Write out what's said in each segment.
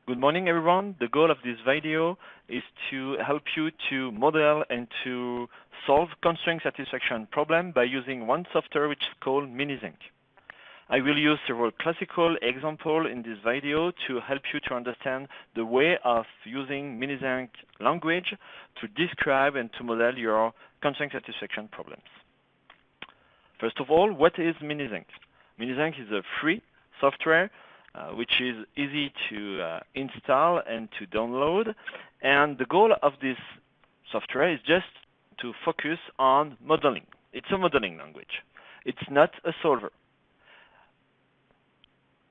Good morning, everyone. The goal of this video is to help you to model and to solve constraint satisfaction problem by using one software which is called MiniZinc. I will use several classical examples in this video to help you to understand the way of using MiniZinc language to describe and to model your constraint satisfaction problems. First of all, what is MiniZinc? MiniZinc is a free software which is easy to install and to download. And the goal of this software is just to focus on modeling. It's a modeling language. It's not a solver.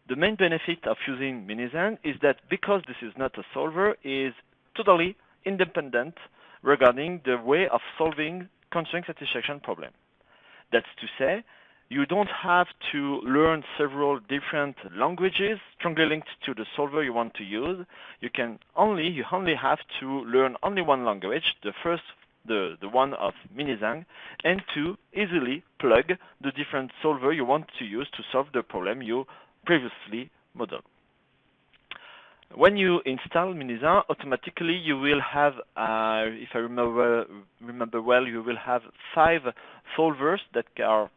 The main benefit of using MiniZinc is that because this is not a solver, is totally independent regarding the way of solving constraint satisfaction problem. That's to say, you don't have to learn several different languages strongly linked to the solver you want to use. You only have to learn only one language, the one of MiniZinc, and to easily plug the different solver you want to use to solve the problem you previously modeled. When you install MiniZinc, automatically you will have, if I remember well, you will have 5 solvers that are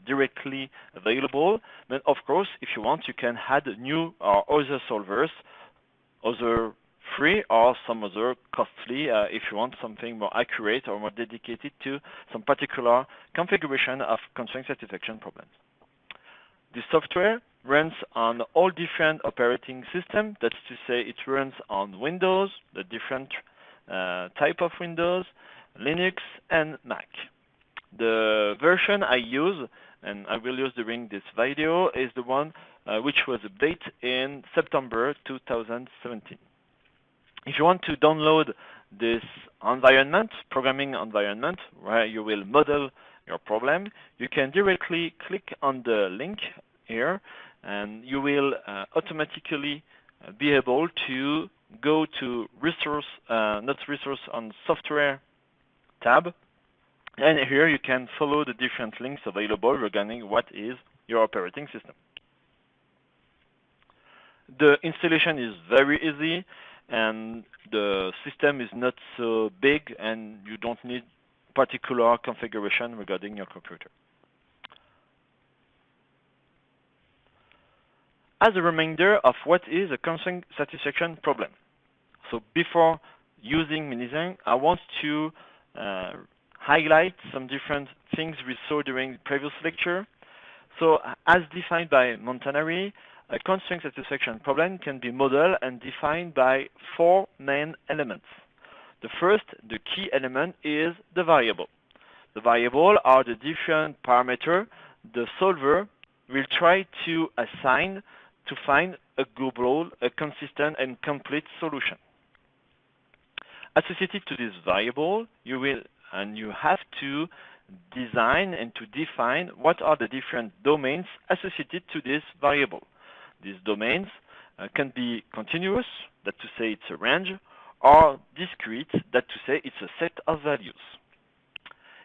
directly available. But of course, if you want, you can add new or other solvers, other free or some other costly, if you want something more accurate or more dedicated to some particular configuration of constraint satisfaction problems. This software runs on all different operating systems. That's to say, it runs on Windows, the different type of Windows, Linux, and Mac. The version I use, and I will use during this video, is the one which was updated in September 2017. If you want to download this environment, programming environment, where you will model your problem, you can directly click on the link here, and you will automatically be able to go to on software tab. And here you can follow the different links available regarding what is your operating system. The installation is very easy, and the system is not so big, and you don't need particular configuration regarding your computer. As a reminder of what is a constraint satisfaction problem. So before using MiniZinc, I want to highlight some different things we saw during the previous lecture. So as defined by Montanari, a constraint satisfaction problem can be modeled and defined by 4 main elements. The first, the key element, is the variable. The variable are the different parameters the solver will try to assign to find a global, a consistent, and complete solution. Associated to this variable, you have to design and to define what are the different domains associated to this variable. These domains can be continuous, that to say it's a range, or discrete, that to say it's a set of values.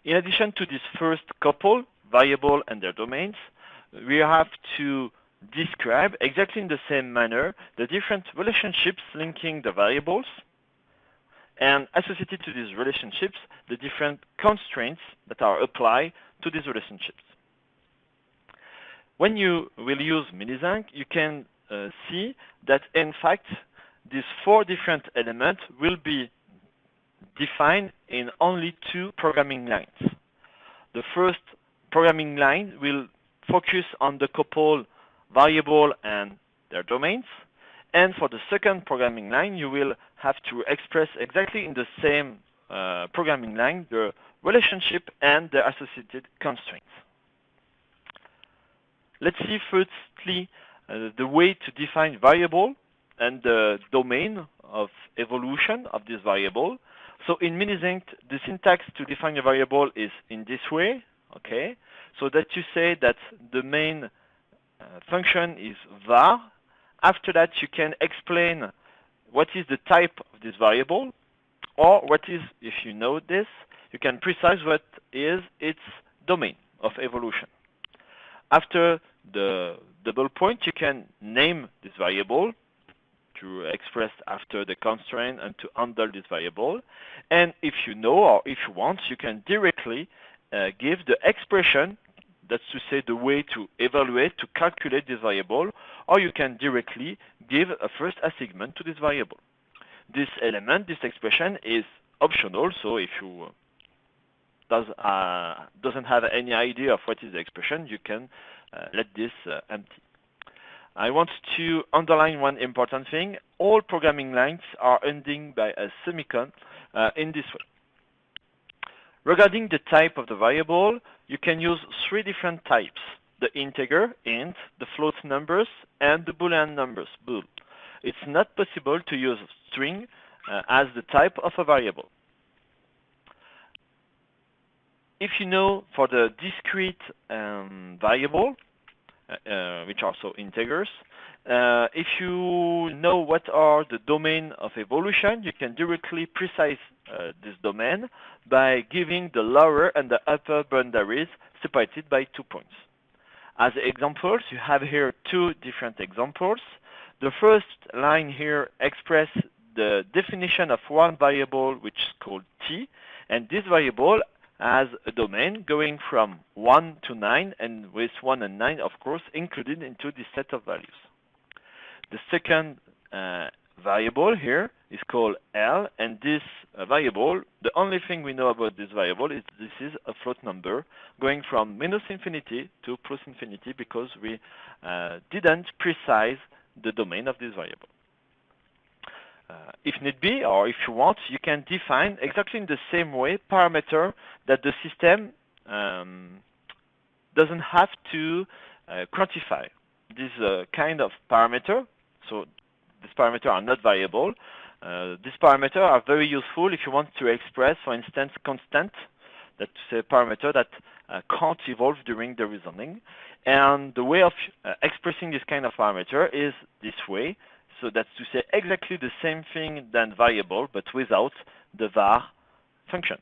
In addition to this first couple, variable and their domains, we have to describe exactly in the same manner the different relationships linking the variables, and associated to these relationships, the different constraints that are applied to these relationships. When you will use MiniZinc, you can see that, in fact, these 4 different elements will be defined in only 2 programming lines. The first programming line will focus on the couple variable and their domains. And for the second programming line, you will have to express exactly in the same programming line the relationship and the associated constraints. Let's see firstly the way to define variable and the domain of evolution of this variable. So in MiniZinc, the syntax to define a variable is in this way, okay? So that you say that the main function is var. After that, you can explain what is the type of this variable, or what is, if you know this, you can precise what is its domain of evolution. After the double point, you can name this variable to express after the constraint and to handle this variable. And if you know or if you want, you can directly give the expression, that's to say the way to evaluate, to calculate this variable, or you can directly give a first assignment to this variable. This element, this expression is optional, so if you doesn't have any idea of what is the expression, you can let this empty. I want to underline one important thing. All programming lines are ending by a semicolon in this way. Regarding the type of the variable, you can use three different types: the integer, int, the float numbers, and the Boolean numbers, bool. It's not possible to use string as the type of a variable. If you know for the discrete variable, which are also integers, if you know what are the domain of evolution, you can directly precise this domain by giving the lower and the upper boundaries separated by 2 points. As examples, you have here two different examples. The first line here expresses the definition of one variable which is called t, and this variable has a domain going from 1 to 9, and with 1 and 9, of course, included into this set of values. The second variable here is called L, and this variable, the only thing we know about this variable is this is a float number going from -infinity to +infinity, because we didn't precise the domain of this variable. If need be, or if you want, you can define exactly in the same way parameter that the system doesn't have to quantify. This kind of parameter, so these parameters are not variable. These parameters are very useful if you want to express, for instance, constant, that's a parameter that can't evolve during the reasoning. And the way of expressing this kind of parameter is this way. So that's to say exactly the same thing than variable, but without the var function.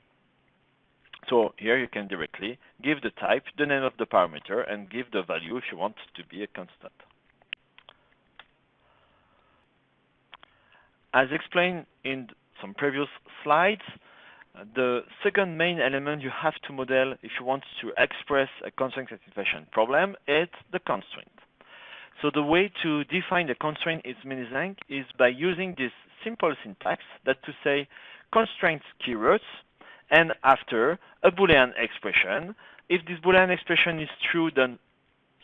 So here you can directly give the type, the name of the parameter, and give the value if you want to be a constant. As explained in some previous slides, the second main element you have to model if you want to express a constraint satisfaction problem is the constraint. So the way to define the constraint in MiniZinc is by using this simple syntax, that to say constraint keywords, and after a Boolean expression. If this Boolean expression is true, then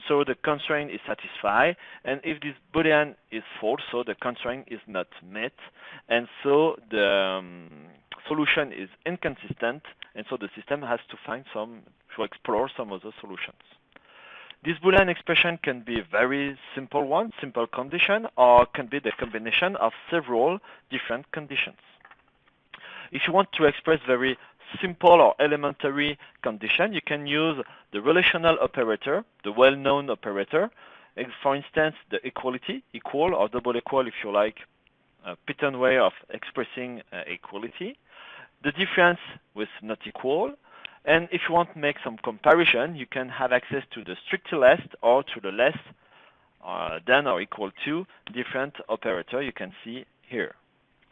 so the constraint is satisfied, and if this Boolean is false, so the constraint is not met, and so the solution is inconsistent, and so the system has to find to explore some other solutions. This Boolean expression can be a very simple one, simple condition, or can be the combination of several different conditions. If you want to express very simple or elementary condition, you can use the relational operator, the well-known operator. For instance, the equality, equal or double equal, if you like, a Python way of expressing equality. The difference with not equal. And if you want to make some comparison, you can have access to the strictly less or to the less than or equal to different operator you can see here.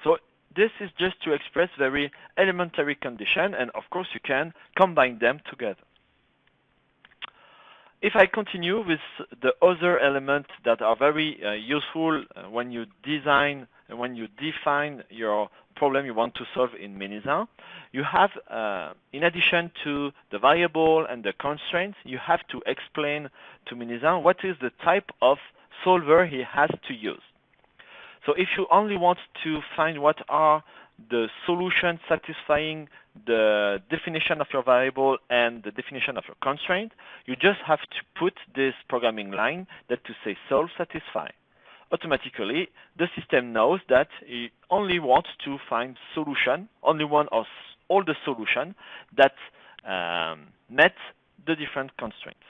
So this is just to express very elementary condition, and of course you can combine them together. If I continue with the other elements that are very useful when you design and when you define your problem you want to solve in MiniZinc, you have, in addition to the variable and the constraints, you have to explain to MiniZinc what is the type of solver he has to use. So if you only want to find what are the solutions satisfying the definition of your variable and the definition of your constraint, you just have to put this programming line that to say solve satisfy. Automatically, the system knows that it only wants to find solution, only one or all the solution that met the different constraints.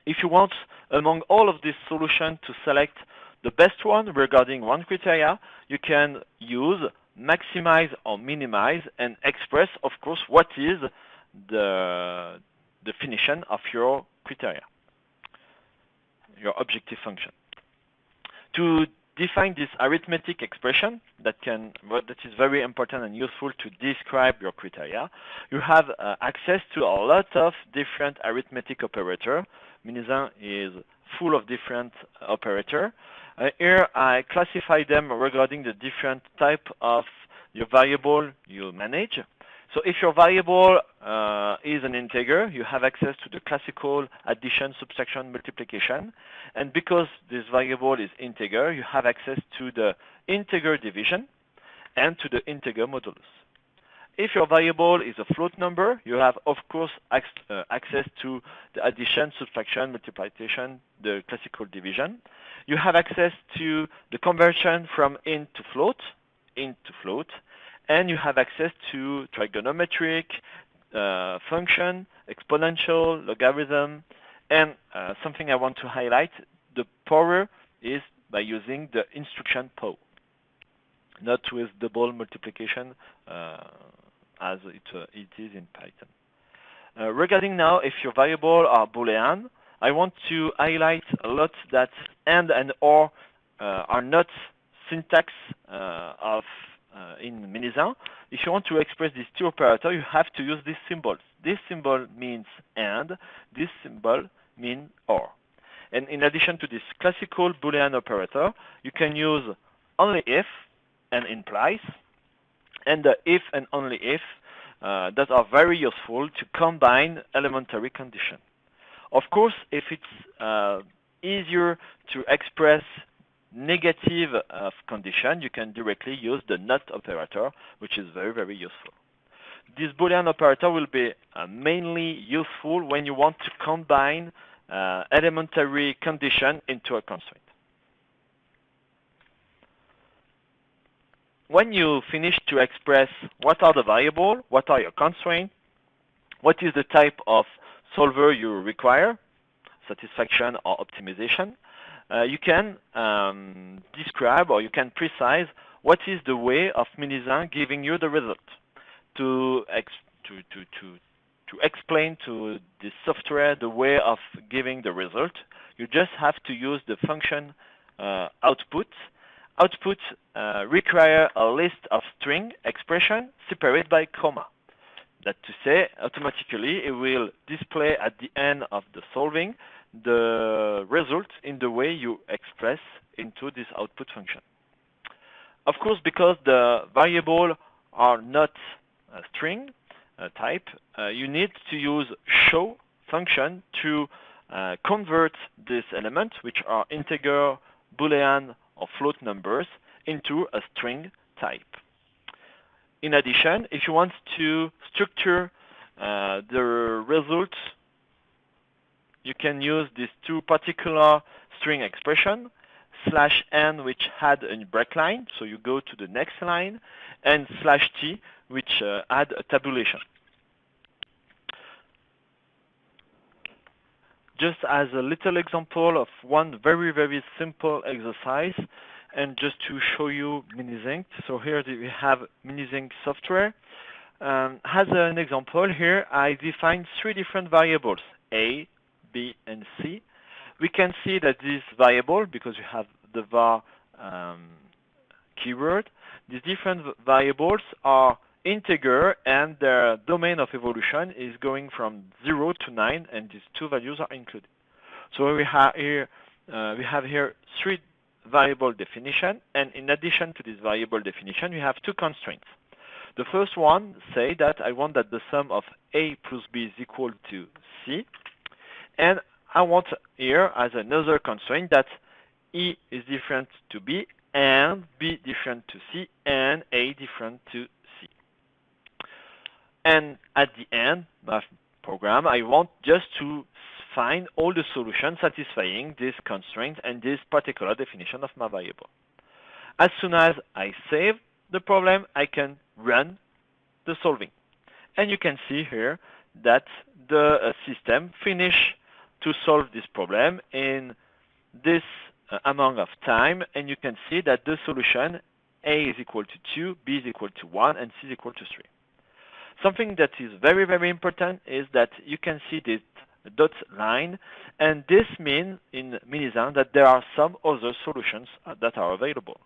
If you want, among all of these solutions, to select the best one regarding one criteria, you can use maximize or minimize and express, of course, what is the definition of your criteria, your objective function. To define this arithmetic expression that is very important and useful to describe your criteria. You have access to a lot of different arithmetic operator. MiniZinc is full of different operator. Here I classify them regarding the different type of your variable you manage. So if your variable is an integer, you have access to the classical addition, subtraction, multiplication. And because this variable is integer, you have access to the integer division and to the integer modulus. If your variable is a float number, you have, of course, access to the addition, subtraction, multiplication, the classical division. You have access to the conversion from int to float, and you have access to trigonometric, function, exponential, logarithm, and something I want to highlight, the power is by using the instruction POW, not with double multiplication as it is in Python. Regarding now, if your variable are Boolean, I want to highlight a lot that and or are not syntax in MiniZinc. If you want to express these two operators, you have to use these symbols. This symbol means and, this symbol means or. And in addition to this classical Boolean operator, you can use only if and implies, and the if and only if that are very useful to combine elementary conditions. Of course, if it's easier to express negative condition, you can directly use the not operator, which is very, very useful. This Boolean operator will be mainly useful when you want to combine elementary condition into a constraint. When you finish to express what are the variables, what are your constraints, what is the type of solver you require, satisfaction or optimization, you can describe or you can precise what is the way of MiniZinc giving you the result. To explain to the software the way of giving the result, you just have to use the function output. Output require a list of string expression separated by comma. That to say, automatically it will display at the end of the solving the result in the way you express into this output function. Of course, because the variable are not a string type, you need to use show function to convert this element, which are integer, Boolean, or float numbers, into a string type. In addition, if you want to structure the result, you can use these two particular string expression, /n, which had a break line, so you go to the next line, and /t, which add a tabulation. Just as a little example of one very, very simple exercise, and just to show you MiniZinc. So here we have MiniZinc software. As an example here, I define three different variables, A, B, and C. We can see that this variable, because we have the var keyword, these different variables are integer, and their domain of evolution is going from 0 to 9, and these two values are included. So we have here three variable definition, and in addition to this variable definition, we have two constraints. The first one say that I want that the sum of A plus B is equal to C, and I want here as another constraint that E is different to B, and B different to C, and A different to C. And at the end of the program, I want just to find all the solutions satisfying this constraint and this particular definition of my variable. As soon as I save the problem, I can run the solving. And you can see here that the system finished to solve this problem in this amount of time, and you can see that the solution A is equal to 2, B is equal to 1, and C is equal to 3. Something that is very, very important is that you can see dot line, and this means in MiniZinc that there are some other solutions that are available.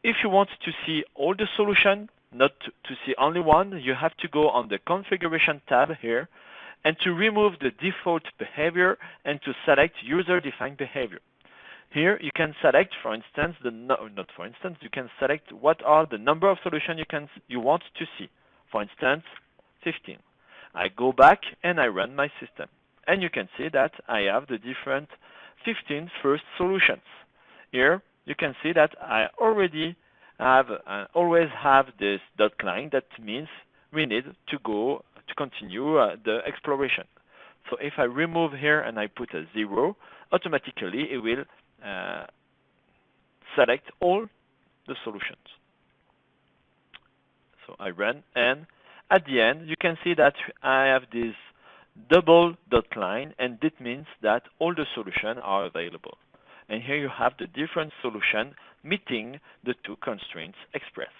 If you want to see all the solutions, not to see only one, you have to go on the Configuration tab here and to remove the default behavior and to select user-defined behavior. Here you can select, for instance, you can select what are the number of solutions you want to see. For instance, 15. I go back and I run my system. And you can see that I have the different 15 first solutions. Here you can see that I already always have this dot line. That means we need to continue the exploration. So if I remove here and I put a 0, automatically it will select all the solutions. So I run, and at the end you can see that I have this double dot line, and that means that all the solutions are available. And here you have the different solutions meeting the two constraints expressed.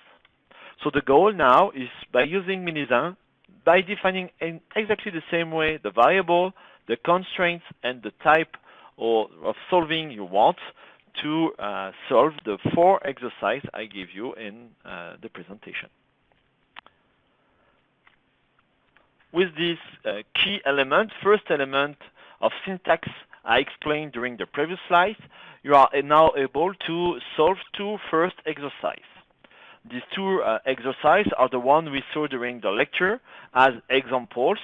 So the goal now is, by using MiniZinc, by defining in exactly the same way the variable, the constraints, and the type of solving you want, to solve the 4 exercises I give you in the presentation. With this key element, first element of syntax I explained during the previous slides, you are now able to solve 2 first exercises. These 2 exercises are the ones we saw during the lecture as examples.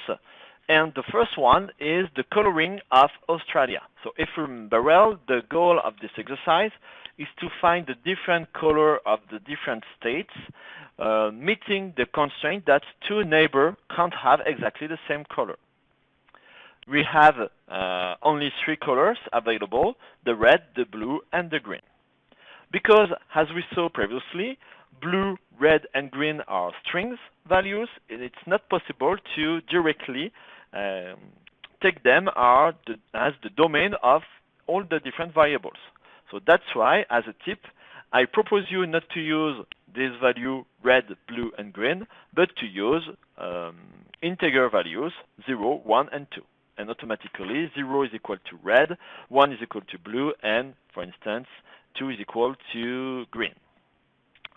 And the first one is the coloring of Australia. So if you remember well, the goal of this exercise is to find the different color of the different states, meeting the constraint that 2 neighbors can't have exactly the same color. We have only 3 colors available: the red, the blue, and the green. Because, as we saw previously, blue, red, and green are strings values, and it's not possible to directly take them as the domain of all the different variables. So that's why, as a tip, I propose you not to use this value red, blue, and green, but to use integer values 0, 1, and 2. And automatically 0 is equal to red, 1 is equal to blue, and for instance 2 is equal to green.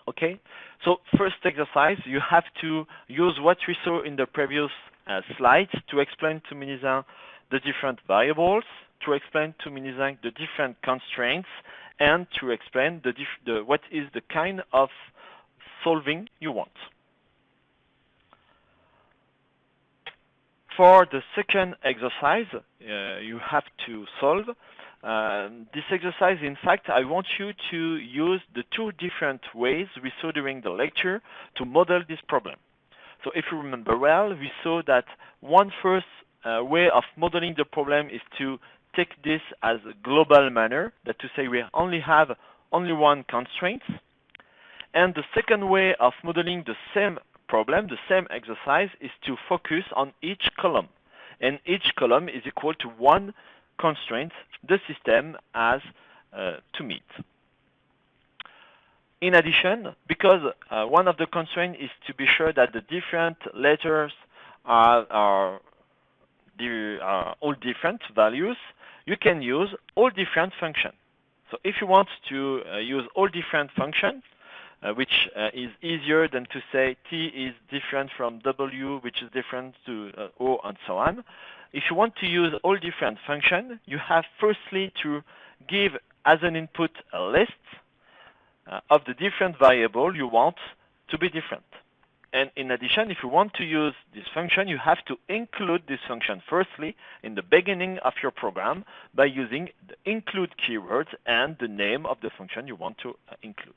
Okay, so first exercise, you have to use what we saw in the previous slides to explain to MiniZinc the different variables, to explain to MiniZinc the different constraints, and to explain what is the kind of solving you want. For the second exercise you have to solve, this exercise, in fact, I want you to use the 2 different ways we saw during the lecture to model this problem. So if you remember well, we saw that one first way of modeling the problem is to take this as a global manner, that to say we only have one constraint. And the second way of modeling the same problem, the same exercise, is to focus on each column. And each column is equal to 1 constraint the system has to meet. In addition, because one of the constraints is to be sure that the different letters are all different values, you can use all different functions. So if you want to use all different functions, which is easier than to say T is different from W, which is different to O, and so on. If you want to use all different functions, you have firstly to give as an input a list of the different variables you want to be different. And in addition, if you want to use this function, you have to include this function firstly in the beginning of your program by using the include keyword and the name of the function you want to include.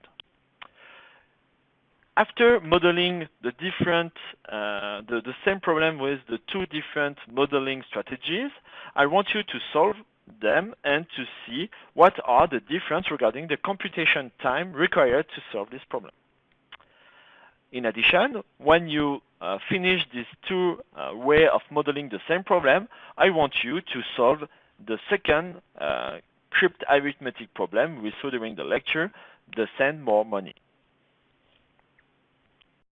After modeling the same problem with the 2 different modeling strategies, I want you to solve them and to see what are the differences regarding the computation time required to solve this problem. In addition, when you finish these 2 ways of modeling the same problem, I want you to solve the second crypt arithmetic problem we saw during the lecture, the send more money.